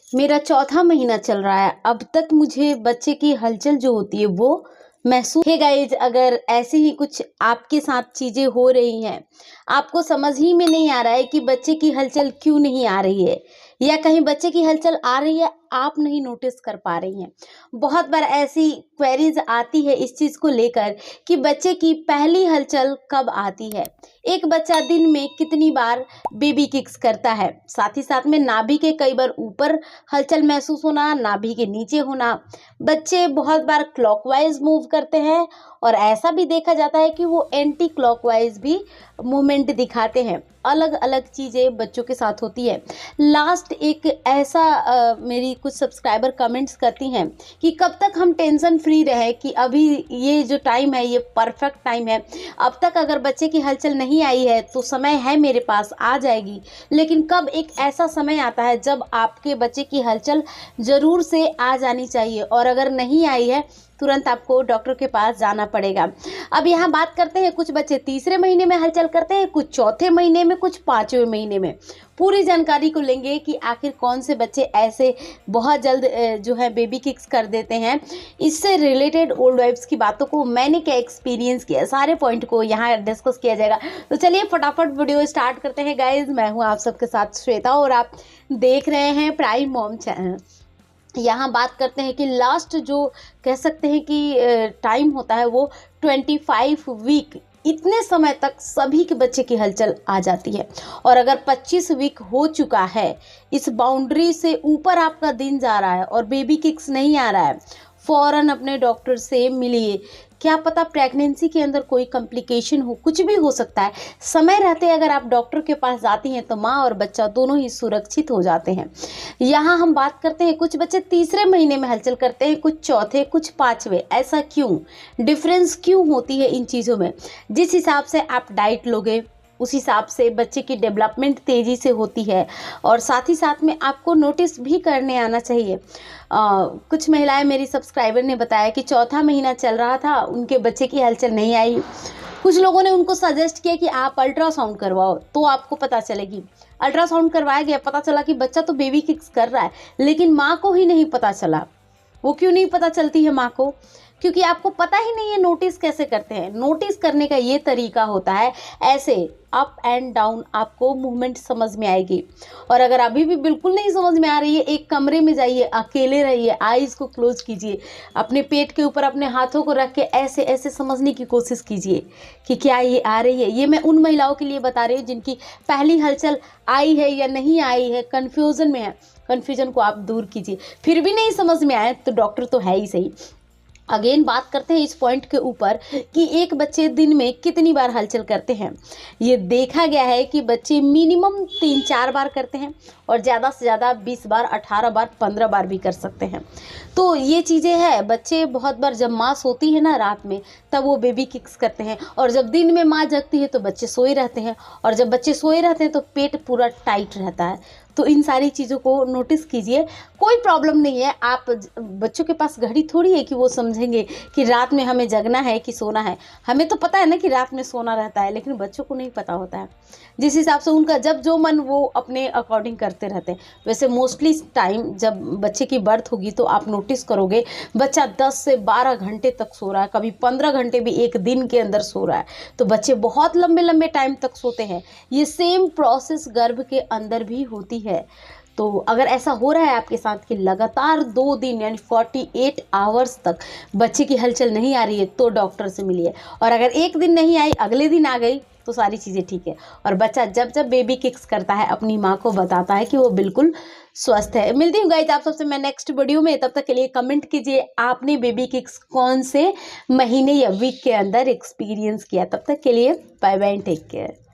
मेरा चौथा महीना चल रहा है। अब तक मुझे बच्चे की हलचल जो होती है वो महसूस है। गाइज, अगर ऐसे ही कुछ आपके साथ चीज़ें हो रही हैं, आपको समझ ही में नहीं आ रहा है कि बच्चे की हलचल क्यों नहीं आ रही है, या कहीं बच्चे की हलचल आ रही है आप नहीं नोटिस कर पा रही हैं। बहुत बार ऐसी क्वेरीज आती है इस चीज़ को लेकर कि बच्चे की पहली हलचल कब आती है। एक बच्चा दिन में कितनी बार बेबी किक्स करता है, साथ ही साथ में नाभि के कई बार ऊपर हलचल महसूस होना, नाभि के नीचे होना। बच्चे बहुत बार क्लॉकवाइज मूव करते हैं और ऐसा भी देखा जाता है कि वो एंटी क्लॉकवाइज भी मूवमेंट दिखाते हैं। अलग अलग चीज़ें बच्चों के साथ होती है। लास्ट एक ऐसा मेरी कुछ सब्सक्राइबर कमेंट्स करती हैं कि कब तक हम टेंशन फ्री रहे, कि अभी ये जो टाइम है ये परफेक्ट टाइम है, अब तक अगर बच्चे की हलचल नहीं आई है तो समय है मेरे पास, आ जाएगी। लेकिन कब एक ऐसा समय आता है जब आपके बच्चे की हलचल ज़रूर से आ जानी चाहिए, और अगर नहीं आई है तुरंत आपको डॉक्टर के पास जाना पड़ेगा। अब यहाँ बात करते हैं, कुछ बच्चे तीसरे महीने में हलचल करते हैं, कुछ चौथे महीने में, कुछ पाँचवें महीने में। पूरी जानकारी को लेंगे कि आखिर कौन से बच्चे ऐसे बहुत जल्द जो है बेबी किक्स कर देते हैं। इससे रिलेटेड ओल्ड वाइफ्स की बातों को मैंने क्या एक्सपीरियंस किया, सारे पॉइंट को यहाँ डिस्कस किया जाएगा। तो चलिए फटाफट वीडियो स्टार्ट करते हैं गाइज। मैं हूँ आप सबके साथ श्वेता और आप देख रहे हैं प्राइम मॉम चैनल। यहाँ बात करते हैं कि लास्ट जो कह सकते हैं कि टाइम होता है वो 25 वीक, इतने समय तक सभी के बच्चे की हलचल आ जाती है। और अगर 25 वीक हो चुका है, इस बाउंड्री से ऊपर आपका दिन जा रहा है और बेबी किक्स नहीं आ रहा है, फ़ौरन अपने डॉक्टर से मिलिए। क्या पता प्रेगनेंसी के अंदर कोई कॉम्प्लिकेशन हो, कुछ भी हो सकता है। समय रहते अगर आप डॉक्टर के पास जाती हैं तो माँ और बच्चा दोनों ही सुरक्षित हो जाते हैं। यहाँ हम बात करते हैं, कुछ बच्चे तीसरे महीने में हलचल करते हैं, कुछ चौथे, कुछ पाँचवें। ऐसा क्यों, डिफरेंस क्यों होती है इन चीज़ों में? जिस हिसाब से आप डाइट लोगे उस हिसाब से बच्चे की डेवलपमेंट तेज़ी से होती है, और साथ ही साथ में आपको नोटिस भी करने आना चाहिए। कुछ महिलाएं, मेरी सब्सक्राइबर ने बताया कि चौथा महीना चल रहा था, उनके बच्चे की हलचल नहीं आई। कुछ लोगों ने उनको सजेस्ट किया कि आप अल्ट्रासाउंड करवाओ तो आपको पता चलेगी। अल्ट्रासाउंड करवाया गया, पता चला कि बच्चा तो बेबी किक्स कर रहा है, लेकिन माँ को ही नहीं पता चला। वो क्यों नहीं पता चलती है माँ को? क्योंकि आपको पता ही नहीं है नोटिस कैसे करते हैं। नोटिस करने का ये तरीका होता है, ऐसे अप एंड डाउन आपको मूवमेंट समझ में आएगी। और अगर अभी भी बिल्कुल नहीं समझ में आ रही है, एक कमरे में जाइए, अकेले रहिए, आईज को क्लोज कीजिए, अपने पेट के ऊपर अपने हाथों को रख के ऐसे ऐसे समझने की कोशिश कीजिए कि क्या ये आ रही है। ये मैं उन महिलाओं के लिए बता रही हूँ जिनकी पहली हलचल आई है या नहीं आई है, कन्फ्यूज़न में है। कन्फ्यूजन को आप दूर कीजिए। फिर भी नहीं समझ में आए तो डॉक्टर तो है ही सही। अगेन बात करते हैं इस पॉइंट के ऊपर कि एक बच्चे दिन में कितनी बार हलचल करते हैं। ये देखा गया है कि बच्चे मिनिमम 3-4 बार करते हैं, और ज़्यादा से ज़्यादा 20 बार, 18 बार, 15 बार भी कर सकते हैं। तो ये चीज़ें हैं। बच्चे बहुत बार जब माँ सोती है ना रात में, तब वो बेबी किक्स करते हैं, और जब दिन में माँ जगती है तो बच्चे सोए रहते हैं, और जब बच्चे सोए रहते हैं तो पेट पूरा टाइट रहता है। तो इन सारी चीज़ों को नोटिस कीजिए। कोई प्रॉब्लम नहीं है। आप बच्चों के पास घड़ी थोड़ी है कि वो समझेंगे कि रात में हमें जगना है कि सोना है। हमें तो पता है ना कि रात में सोना रहता है, लेकिन बच्चों को नहीं पता होता है। जिस हिसाब से उनका जब जो मन वो अपने अकॉर्डिंग करते रहते हैं। वैसे मोस्टली टाइम जब बच्चे की बर्थ होगी तो आप नोटिस करोगे बच्चा 10 से 12 घंटे तक सो रहा है, कभी 15 घंटे भी एक दिन के अंदर सो रहा है। तो बच्चे बहुत लंबे लंबे टाइम तक सोते हैं। ये सेम प्रोसेस गर्भ के अंदर भी होती है। तो अगर ऐसा हो रहा है आपके साथ कि लगातार 2 दिन यानी 48 आवर्स तक बच्चे की हलचल नहीं आ रही है, तो डॉक्टर से मिलिए। और अगर एक दिन नहीं आई, अगले दिन आ गई, तो सारी चीज़ें ठीक है। और बच्चा जब जब बेबी किक्स करता है अपनी माँ को बताता है कि वो बिल्कुल स्वस्थ है। मिलती हूँ गाइस आप सबसे मैं नेक्स्ट वीडियो में। तब तक के लिए कमेंट कीजिए आपने बेबी किक्स कौन से महीने या वीक के अंदर एक्सपीरियंस किया। तब तक के लिए बाय बाय, टेक केयर।